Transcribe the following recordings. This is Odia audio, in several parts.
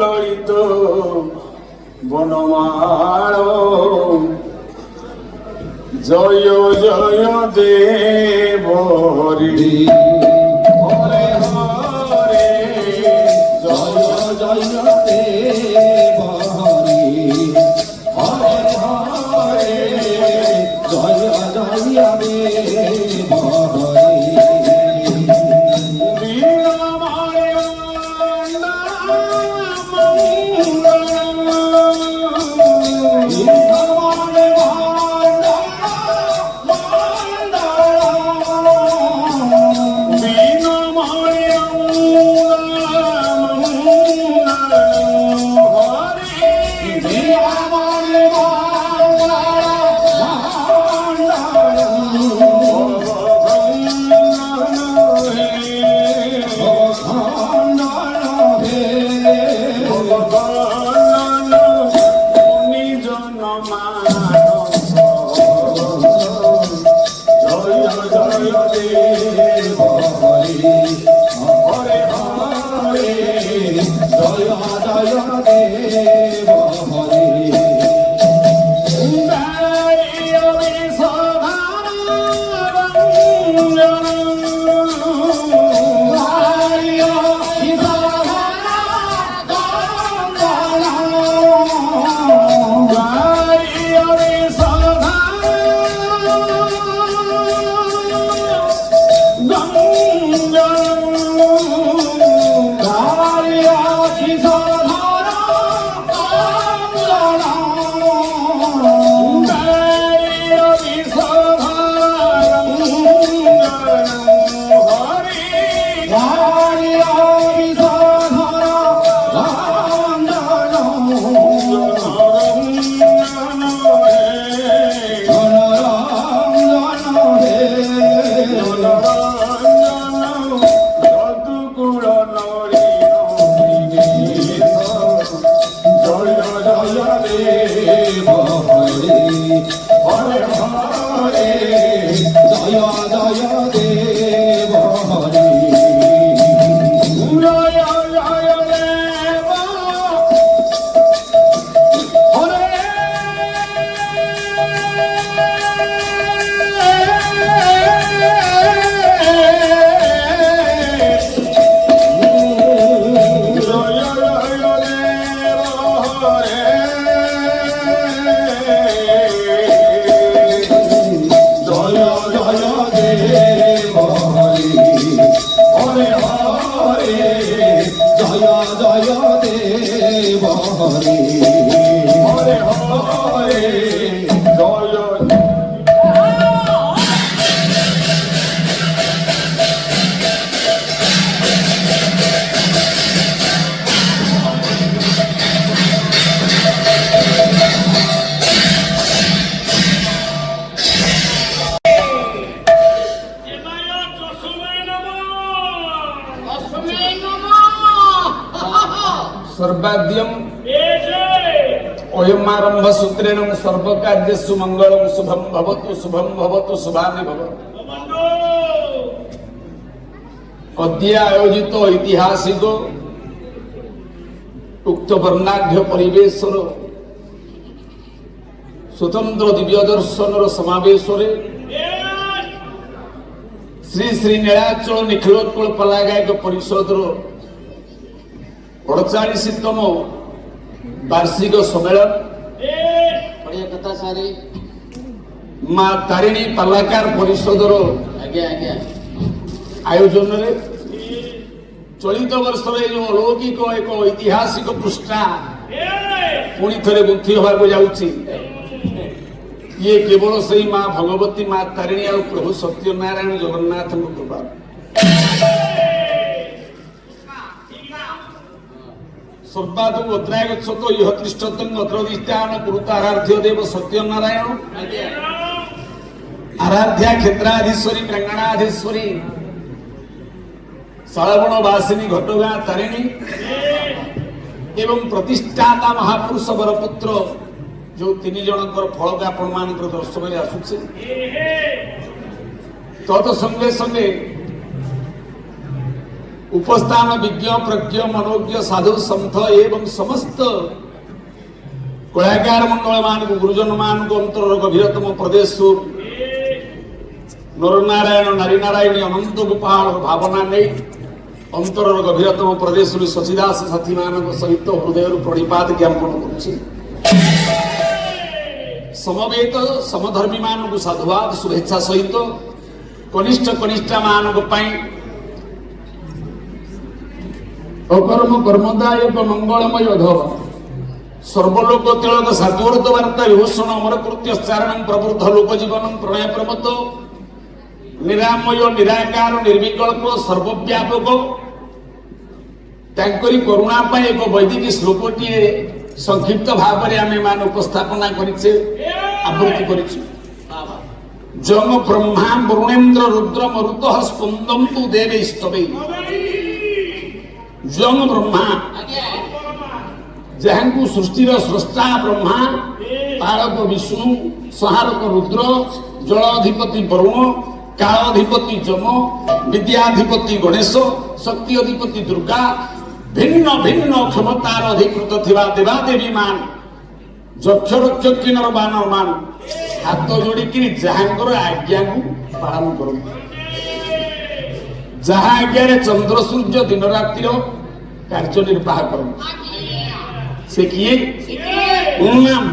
ললিত বনমাল জয় জয় দেব হরি হরে হরে জয় জয় দেব হরি হরে হরে জয় জয় দেব হরি सर्वाद्यम ओयमारंभ सूत्रेण सर्वकार्येषु मंगलम शुभम भवतु शुभानि भवतु। अद्य आयोजित ऐतिहासिक उक्त वर्णाढ्य परिवेशर स्वतंत्र दिव्य दर्शन समावेश श्री श्री नीलाचल निखिलोत्कल पलागायक परिषद 48तम वार्षिक सम्मेलन कथा सारी मां तारिणी पालाकार परिषदर आयोजन चलित वर्ष जो अलौकिक एक ऐतिहासिक पृष्ठा पुणी थे गुंथि होगा जाऊँगी। ये केवल से मां भगवती मां तारिणी और प्रभु सत्यनारायण जगन्नाथ कृपा। सर्वाधु अत्राय गच्छतो यह तिष्ठतं अत्र दिष्टान कुरुताराध्य देव सत्यनारायण आराध्या क्षेत्राधीश्वरी प्रांगणाधीश्वरी सलवण वासिनी घटगां तारिणी एवं प्रतिष्ठाता महापुरुष वरपुत्र जो तीन जनकर फल का आपण मान दर्शन में आसुचे तत् संगे संगे उपस्थान विज्ञ प्रज्ञ मनोज्ञ साधु संत एवं समस्त कलाकार मंडल मान गुरुजन मान अंतर गभीरतम प्रदेश नरनारायण नारी नारायणी अनंत गोपाल भावना नहीं अंतर गभीरतम प्रदेश शशिदास साथी मान सहित हृदय प्रणिपात ज्ञापन कर समवेत समधर्मी मान को साधुवाद शुभेच्छा सहित कनिष्ठ कनिष्ठा मान अकर्म कर्मदायक मंगलमय धव सर्वलोक तिलक सात्वर्त वार्ता विभूषण अमर कृत्य चारण प्रवृद्ध लोक जीवन प्रणय प्रमत निरामय निराकार निर्विकल्प सर्वव्यापक तांकरी करुणा पाई एक वैदिक श्लोकटीए संक्षिप्त भाव में आम मान उपस्थापना करिछे आवृत्ति करिछु जम ब्रह्मा वरुणेन्द्र रुद्र मरुतः स्पंदन्तु देवैस्तवे जम ब्रह्मा जहां को सृष्टि स्रष्टा ब्रह्मा तारक विष्णु संहारक रुद्र जलाधिपति वरुण कालाधिपति जम विद्याधिपति गणेश शक्ति अधिपति दुर्गा भिन्न भिन्न क्षमतार अधिकृत थिबा देवादेवी मान यक्ष रक्षक किन्नर बानर मान हाथ जोड़ी जहांकर आज्ञा को पालन करो जहाँ आज्ञा चंद्र सूर्य दिन रातिर कार्य निर्वाह करो से किए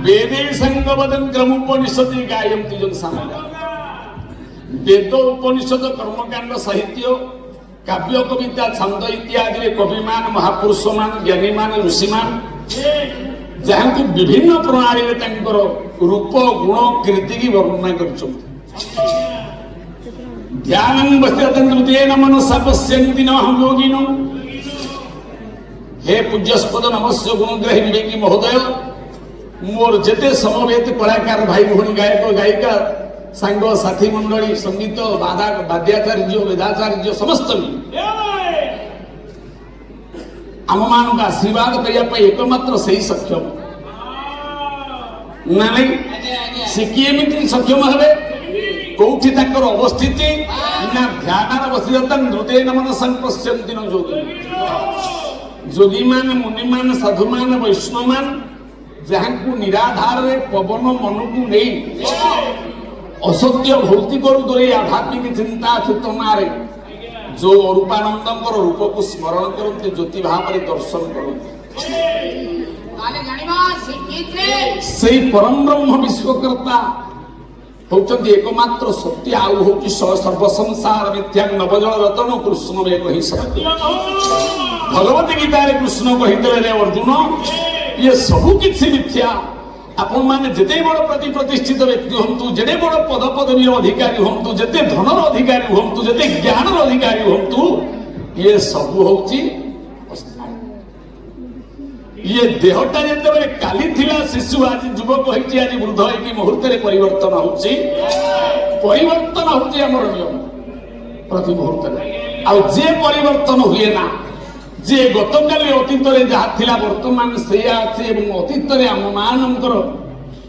वेदे संगवदन क्रमोपनिषदि गायन्ति जन सामगा वेद उपनिषद कर्मकांड साहित्य काव्य कविता छंद इत्यादि कवि मान महापुरुष मान ज्ञानी मान ऋषि मान जहां को विभिन्न प्रणाली रूप गुण कीर्ति की वर्णना कर ध्यान बस्तेन मनसा पश्यन्ति नहं योगिनो हे पूज्यस्पद नमस्य गुणग्राही विवेकी महोदय मोर जेते समवेत कलाकार भाई भौणी गायक गायिका सांग साथी मंडली संगीत वाद्याचार्य वेदाचार्य समस्त आम मान आशीर्वाद करने एकमात्र से ही सक्षम ना नहीं से किए सक्षम हे कौटी अवस्थिति ना ध्यान बसिता नृतेन मनसा पश्यन्ति न योगी जोगी मान मुनि मान साधु मान वैष्णव मान जहां को निराधार पवन मन को नहीं असत्य भौतिक दूरे आध्यात्मिक चिंता चेतना जो अरूपानंद रूप को स्मरण करते ज्योति भाव में दर्शन करते से परम ब्रह्म विश्वकर्ता होचंती एकमात्र सत्य आउ होची सर्व संसार मिथ्या नवजल रतन कृष्ण में कही सत्य भगवत गीता रे कृष्ण कहितले रे अर्जुन ये सबु किछि मिथ्या आपण माने जेते बड़ प्रति प्रतिष्ठित व्यक्ति हंतु जेते बड़ पद पदवी अधिकारी हंतु जेते धनर अधिकारी हंतु जेते ज्ञानर अधिकारी हंतु ये सबु होची ये देहटा जेते काली थिला शिशु आज युवक होइछि आज वृद्ध होइछि मुहूर्त रे परिवर्तन होछि हमर नियम प्रति मुहूर्त रे आ जे परिवर्तन हुए ना जे गतकाली अतीत रे जहा थिला वर्तमान सेया अछि एवं अतीत रे हम मानकर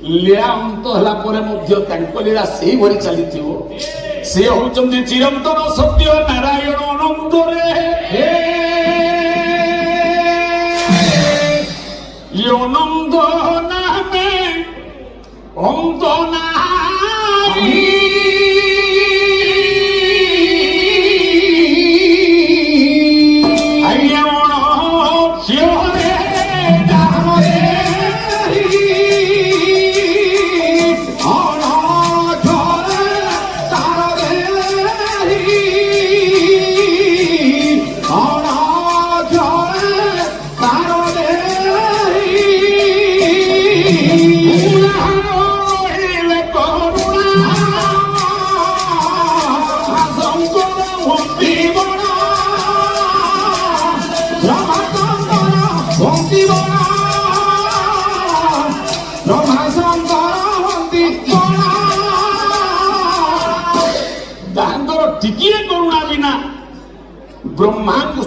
लीला अंत हला परे मध्य तांको लीला सेही भरी चलीथियो से होचंती चिरंतन सत्य नारायण अनंत रे योनंद नामे अंत नाही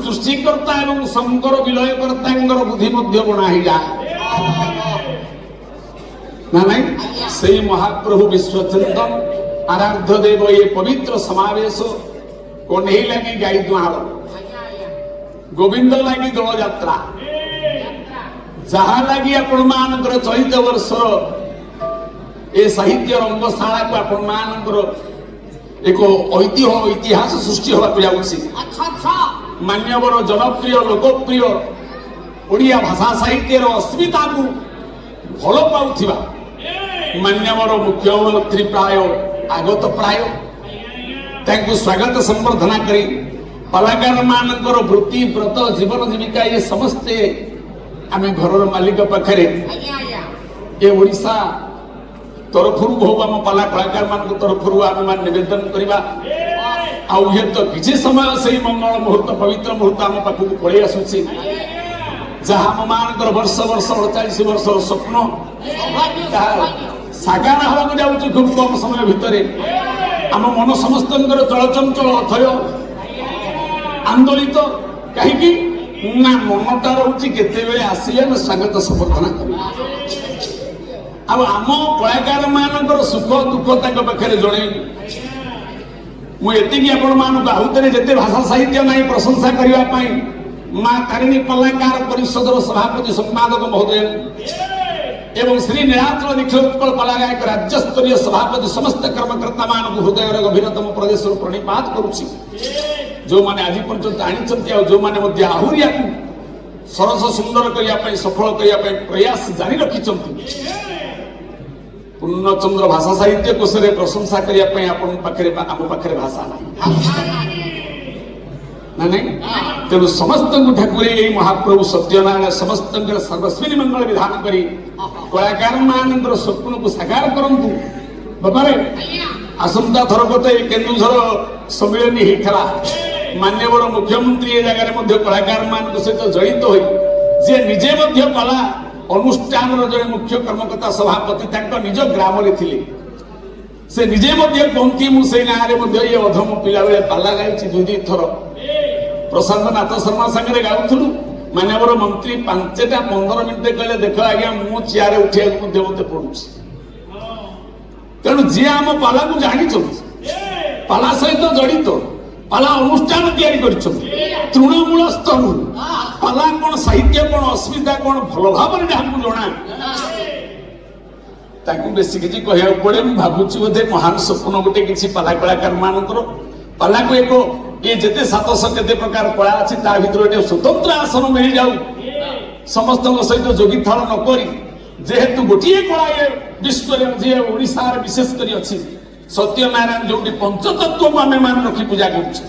ସୃଷ୍ଟିକର୍ତ୍ତା ଏବଂ ଶଙ୍କର ବିଲୟକର୍ତ୍ତାଙ୍କର ବୁଦ୍ଧି ମଧ୍ୟ ବଣା ହେଇଯାଏ ନା ନାଇଁ। ସେଇ ମହାପ୍ରଭୁ ବିଶ୍ୱଚନ୍ଦନ ଆରାଧ୍ୟ ଦେବ ଏ ପବିତ୍ର ସମାବେଶ କଣ୍ଢେଇ ଲାଗି ଗାଈ ଦୁଆଳ, ଗୋବିନ୍ଦ ଲାଗି ଦୋଳ ଯାତ୍ରା, ଯାହା ଲାଗି ଆପଣ ମାନଙ୍କର ଚଳିତ ବର୍ଷର ଏ ସାହିତ୍ୟ ରଙ୍ଗଶାଳାକୁ ଆପଣ ମାନଙ୍କର ଏକ ଇତିହାସ ସୃଷ୍ଟି ହେବାକୁ ଯାଉଛି। ମାନ୍ୟବର ଜନପ୍ରିୟ ଲୋକପ୍ରିୟ ଓଡ଼ିଆ ଭାଷା ସାହିତ୍ୟର ଅସ୍ମିତାକୁ ଭଲ ପାଉଥିବା ମାନ୍ୟବର ମୁଖ୍ୟମନ୍ତ୍ରୀ ପ୍ରାୟ ଆଗତ ପ୍ରାୟ ତାଙ୍କୁ ସ୍ୱାଗତ ସମ୍ବର୍ଦ୍ଧନା କରି କଳାକାର ମାନଙ୍କର ବୃତ୍ତି ବ୍ରତ ଜୀବନ ଜୀବିକା ଏ ସମସ୍ତେ ଆମେ ଘରର ମାଲିକ ପାଖରେ ଏ ଓଡ଼ିଶା ତରଫରୁ ବହୁ ଆମ ପାଲା କଳାକାର ମାନଙ୍କ ତରଫରୁ ଆମେ ମାନେ ନିବେଦନ କରିବା। ଆଉ ହୁଏତ କିଛି ସମୟ ସେଇ ମଙ୍ଗଳ ମୁହୂର୍ତ୍ତ ପବିତ୍ର ମୁହୂର୍ତ୍ତ ଆମ ପାଖକୁ ପଳେଇ ଆସୁଛି, ଯାହା ଆମ ମାନଙ୍କର ବର୍ଷ 48 ବର୍ଷର ସ୍ୱପ୍ନ ତାହା ସାକାର ହେବାକୁ ଯାଉଛି ଖୁବ୍ କମ ସମୟ ଭିତରେ। ଆମ ମନ ସମସ୍ତଙ୍କର ଚଳଚଞ୍ଚଳ ଅଥୟ ଆନ୍ଦୋଳିତ, କାହିଁକି ନା ମନଟା ରହୁଛି କେତେବେଳେ ଆସିବେ ଆମେ ସ୍ୱାଗତ ସମ୍ବର୍ଦ୍ଧନା କରିବା। ଆଉ ଆମ କଳାକାର ମାନଙ୍କର ସୁଖ ଦୁଃଖ ତାଙ୍କ ପାଖରେ ଜଣେଇବି। ମୁଁ ଏତିକି ଆପଣ ମାନଙ୍କୁ ଆହୁତରେ ଯେତେ ଭାଷା ସାହିତ୍ୟ ନାହିଁ ପ୍ରଶଂସା କରିବା ପାଇଁ ମା ତାରିଣୀ କଳାକାର ପରିଷଦର ସଭାପତି ସମ୍ପାଦକ ମହୋଦୟ ଏବଂ ଶ୍ରୀ ନୀଳାଚଳ ଦୀକ୍ଷିତ ଉତ୍କଳ କଳାଗାୟକ ରାଜ୍ୟସ୍ତରୀୟ ସଭାପତି ସମସ୍ତ କର୍ମକର୍ତ୍ତା ମାନଙ୍କୁ ହୃଦୟର ଗଭୀରତମ ପ୍ରଦେଶରୁ ପ୍रणिपात କରୁଛି। ଯେଉଁମାନେ ଆଜି ପର୍ଯ୍ୟନ୍ତ ଆଣିଛନ୍ତି ଆଉ ଯେଉଁମାନେ ମଧ୍ୟ ଆହୁରି ଆକୁ ସରସ ସୁନ୍ଦର କରିବା ପାଇଁ ସଫଳ କରିବା ପାଇଁ ପ୍ରୟାସ ଜାରି ରଖିଛନ୍ତି। ପୂର୍ଣ୍ଣଚନ୍ଦ୍ର ଭାଷା ସାହିତ୍ୟ କୋଷରେ ପ୍ରଶଂସା କରିବା ପାଇଁ ଆପଣଙ୍କ ପାଖରେ ଆମ ପାଖରେ ଭାଷା ନାହିଁ ନା ନାଇଁ। ତେଣୁ ସମସ୍ତଙ୍କୁ ଠାକୁରେ ଏଇ ମହାପ୍ରଭୁ ସତ୍ୟନାରାୟଣ ସମସ୍ତଙ୍କର ସର୍ବସ୍ୱିନୀ ମଙ୍ଗଳ ବିଧାନ କରି କଳାକାର ମାନଙ୍କର ସ୍ୱପ୍ନକୁ ସାକାର କରନ୍ତୁ। ବାବାରେ ଆସନ୍ତା ଥର କଥା ଏ କେନ୍ଦୁଝର ସମ୍ମିଳନୀ ହେଇଥିଲା, ମାନ୍ୟବର ମୁଖ୍ୟମନ୍ତ୍ରୀ ଏ ଜାଗାରେ ମଧ୍ୟ କଳାକାର ମାନଙ୍କ ସହିତ ଜଡ଼ିତ ହୋଇ ଯିଏ ନିଜେ ମଧ୍ୟ କଳା ଅନୁଷ୍ଠାନର ଜଣେ ମୁଖ୍ୟ କର୍ମକର୍ତ୍ତା ସଭାପତି ତାଙ୍କ ନିଜ ଗ୍ରାମରେ ଥିଲେ, ସେ ନିଜେ ମଧ୍ୟ କହନ୍ତି ମୁଁ ସେଇ ଗାଁରେ ମଧ୍ୟ ଏ ଅଧମ ପିଲାବେଳେ ପାଲା ଗାଇଛି 2-3 ଥର। ପ୍ରଶାନ୍ତ ନାଥ ଶର୍ମା ସାଙ୍ଗରେ ଗାଉଥିଲୁ, ମାନ୍ୟବର ମନ୍ତ୍ରୀ 5ଟା 15 ମିନିଟ୍ କହିଲେ ଦେଖ ଆଜ୍ଞା ମୁଁ ଚେୟାରରେ ଉଠିବାକୁ ମଧ୍ୟ ମତେ ପଡୁଛି। ତେଣୁ ଯିଏ ଆମ ପାଲାକୁ ଜାଣିଛନ୍ତି, ପାଲା ସହିତ ଜଡ଼ିତ, ପାଲା ଅନୁଷ୍ଠାନ ତିଆରି କରିଛନ୍ତି ତୃଣମୂଳ ସ୍ତରରୁ, ପାଲା କଣ ସାହିତ୍ୟ କଣ ଅସ୍ମିତା କଣ ଭଲ ଭାବରେ ଯାହାକୁ ଜଣା ତାଙ୍କୁ ବେଶୀ କିଛି କହିବାକୁ ପଡେ। ମୁଁ ଭାବୁଛି ବୋଧେ ମହାନ ସ୍ୱପ୍ନ ଗୋଟେ କିଛି ପାଲା କଳାକାର ମାନଙ୍କର ପାଲାକୁ ଏକ ଏ ଯେତେ 700 କେତେ ପ୍ରକାର କଳା ଅଛି ତା ଭିତରେ ଗୋଟେ ସ୍ୱତନ୍ତ୍ର ଆସନ ମିଳିଯାଉ, ସମସ୍ତଙ୍କ ସହିତ ଯୋଗୀଥାଳ ନ କରି ଯେହେତୁ ଗୋଟିଏ କଳା ଏ ବିଶ୍ୱରେ ଯିଏ ଓଡ଼ିଶାର ବିଶେଷ କରି ଅଛି ସତ୍ୟନାରାୟଣ ଯୋଉଠି ପଞ୍ଚତତ୍ୱକୁ ଆମେ ମାନେ ରଖି ପୂଜା କରୁଛୁ।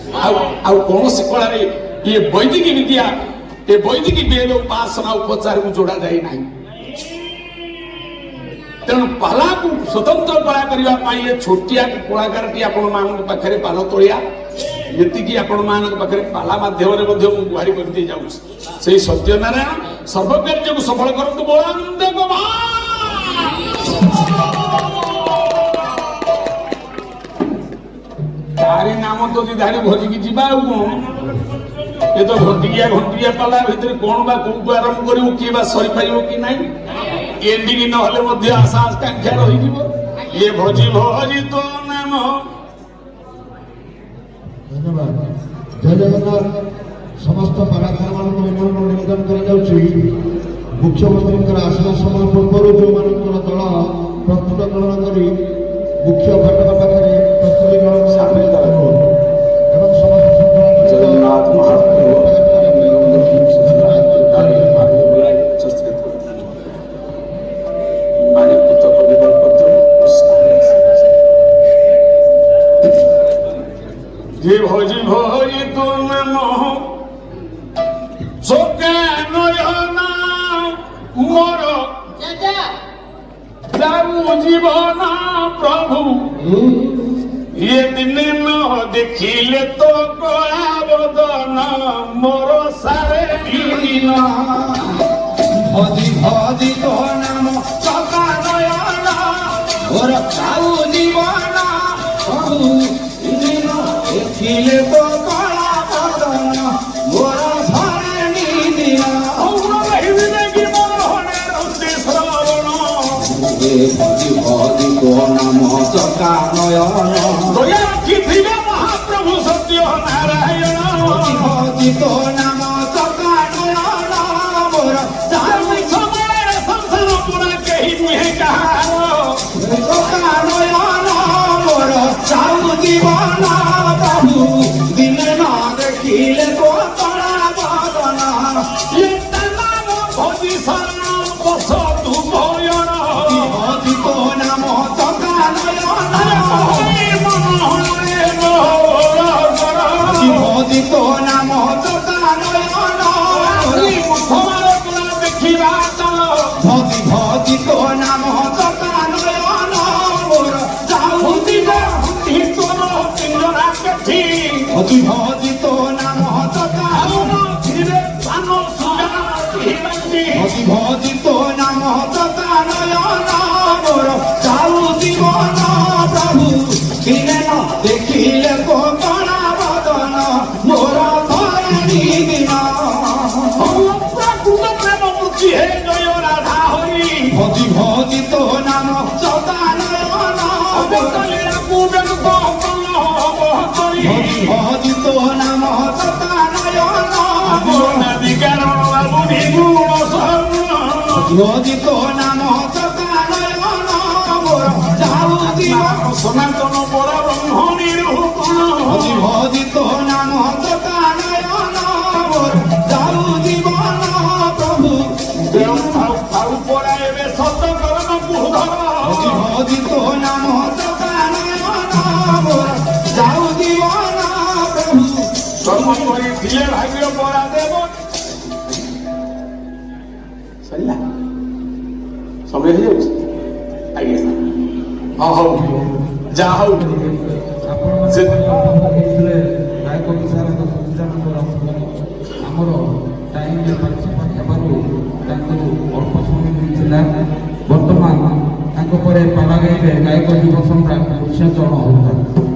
ଆଉ କୌଣସି କଳାରେ ଇଏ ବୈଦିକ ବିଦ୍ୟା ଏ ବୈଦିକ ବେଦ ଉପାସନା ଉପଚାରକୁ ଯୋଡ଼ା ଯାଇ ନାହିଁ। ତେଣୁ ପାଲାକୁ ସ୍ୱତନ୍ତ୍ର କଳା କରିବା ପାଇଁ ଏ ଛୋଟିଆ କଳାକାରଟି ଆପଣ ମାନଙ୍କ ପାଖରେ ପାଲ ତୋଳିଆ ଯେତିକି ଆପଣ ମାନଙ୍କ ପାଖରେ ପାଲା ମାଧ୍ୟମରେ ମଧ୍ୟ ମୁଁ ଗୁହାରି କରିଦେଇ ଯାଉଛି। ସେଇ ସତ୍ୟନାରାୟଣ ସର୍ବକାର୍ଯ୍ୟକୁ ସଫଳ କରନ୍ତୁ। ତାରି ନାମ ତ ଧାରି ଭଜିକି ଯିବା ଆଉ କଣ, ଏ ତ ଘଣ୍ଟିଆ ପାଲା ଭିତରେ କଣ ବା କୋଉଠୁ ଆରମ୍ଭ କରିବୁ, କିଏ ବା ସରିପାରିବ କି ନାହିଁ, ଏଣ୍ଡିକି ନହେଲେ ମଧ୍ୟ ଆଶା ଆକାଂକ୍ଷା ରହିଯିବ। ଇଏ ଭଜି ତୋ ନାମ। ଧନ୍ୟବାଦ। ଜୟ ଜଗନ୍ନାଥ। ସମସ୍ତ କଳାକାର ମାନଙ୍କୁ ନିବେଦନ କରାଯାଉଛି ମୁଖ୍ୟମନ୍ତ୍ରୀଙ୍କର ଆସିବା ସମୟ ପୂର୍ବରୁ ଯେଉଁମାନଙ୍କର ଦଳ ପ୍ରସ୍ତୁତ ଗ୍ରହଣ କରି ମୁଖ୍ୟ ଫାଟକ ପାଖରେ ପ୍ରସ୍ତୁତି ଗ୍ରହଣ ସାମିଲ ଏବଂ ସମସ୍ତ ଜଗନ୍ନାଥ ମହାପ୍ରଭୁ যে ভজি তো নাম চোখে নয়ন মোর যাবু জীবন প্রভু ইয়ে দিনে ন দেখিলে তো কয়া বদন মোর সারে দিন ভজি তো নাম চোখে নয়ন মোর যাবু জীবন প্রভু দেখিলে তো কয়া বদন মোর ଚକା ନୟନ ଦୟା ରଖିଥିବେ ମହାପ୍ରଭୁ ସତ୍ୟ ନାରାୟଣ ଭଜି ତୋ ନାମ ଚକା ନୟନ ମୋର ଚାରି ସମୟରେ ସଂସାର ପୁରା କେହି ନୁହେଁ କାହାର ଚକା ନୟନ ମୋର ଚାଉ ଜୀବନ ପ୍ରଭୁ ଦିନେ ନ ଦେଖିଲେ ତୋ ତଳା ବଦନ ଏତେ ନାମ ଭଜି ଶରଣ ବସ ତୁ ଭୟଣ ଭଜି ତୋ ନାମ ଚକା ନୟନ ମନରେ ମୋର ଭଜି ତୋ ନାମ ଚକା ନୟନ ଦେଖିବା ଚାଲ ଭଜି ଭଜି ତୋ ନାମ ଚକା ନୟନ ମୋର ଚାଉ ତୋର ପିଞ୍ଜରା କେଠି ଭଜି ଭଜି ତୋ ନାମ ଚକା ଧୀରେ ପାନ ସୁଗା ଧୀରନ୍ତି ଭଜି ଭଜି ତୋ ନାମ ଚକା ନୟନ ମୋର ଚାଉ ଜୀବନ ପ୍ରଭୁ ଦିନେ ନ ଦେଖିଲେ ତୋ ତଳା ବଦନ ମୋର ଧରଣୀ ଦିନ ପ୍ରକୃତ ପ୍ରେମ ମୂର୍ତ୍ତି ହେ ଜୟ ରାଧା ହରି ଭଜି ଭଜି ତୋ ନାମ ଚକା ନୟନ ଭଜି ଭଜି ତୋ ନାମ ଚକା ନୟନ ଭଜି ତୋ ନାମ ଚକା ନୟନ ମୋର ଯାଉ ଜୀବନ ସନାତନ ପର ବ୍ରହ୍ମଣୀ ଭଜି ଭଜି ତୋ ନାମ ଚକା ନୟନ ମୋର ଯାଉ ଜୀବନ ପ୍ରଭୁ ଏବେ ସତ କରନ ଭଜି ଭଜି ତୋ ନାମ ଚକା ନୟନ ମୋର ଯାଉ ଜୀବନ ପ୍ରଭୁ କର୍ମ କରିଥିଲେ ଭାଗ୍ୟ ପରା ଦେବ ସରିଲା ସମୟ ହେଇଯାଉଛି ଆଜ୍ଞା ହଁ ହଉ ଯାହା ହଉ ସେ ଗାୟକ ବିଶାରଦ ସୁବିଧାନନ୍ଦ ଆମର ଟାଇମରେ ପାର୍ଟିସିପେଟ୍ ହେବାରୁ ତାଙ୍କୁ ଅଳ୍ପ ସମୟ ମିଳିଥିଲା ବର୍ତ୍ତମାନ ତାଙ୍କ ପରେ ପାଲା ଗାଇବେ ଗାୟକ ଯୁବ ସମ୍ରାଟ କୃଷ୍ଣ ଚରଣ ହଉଥାଏ।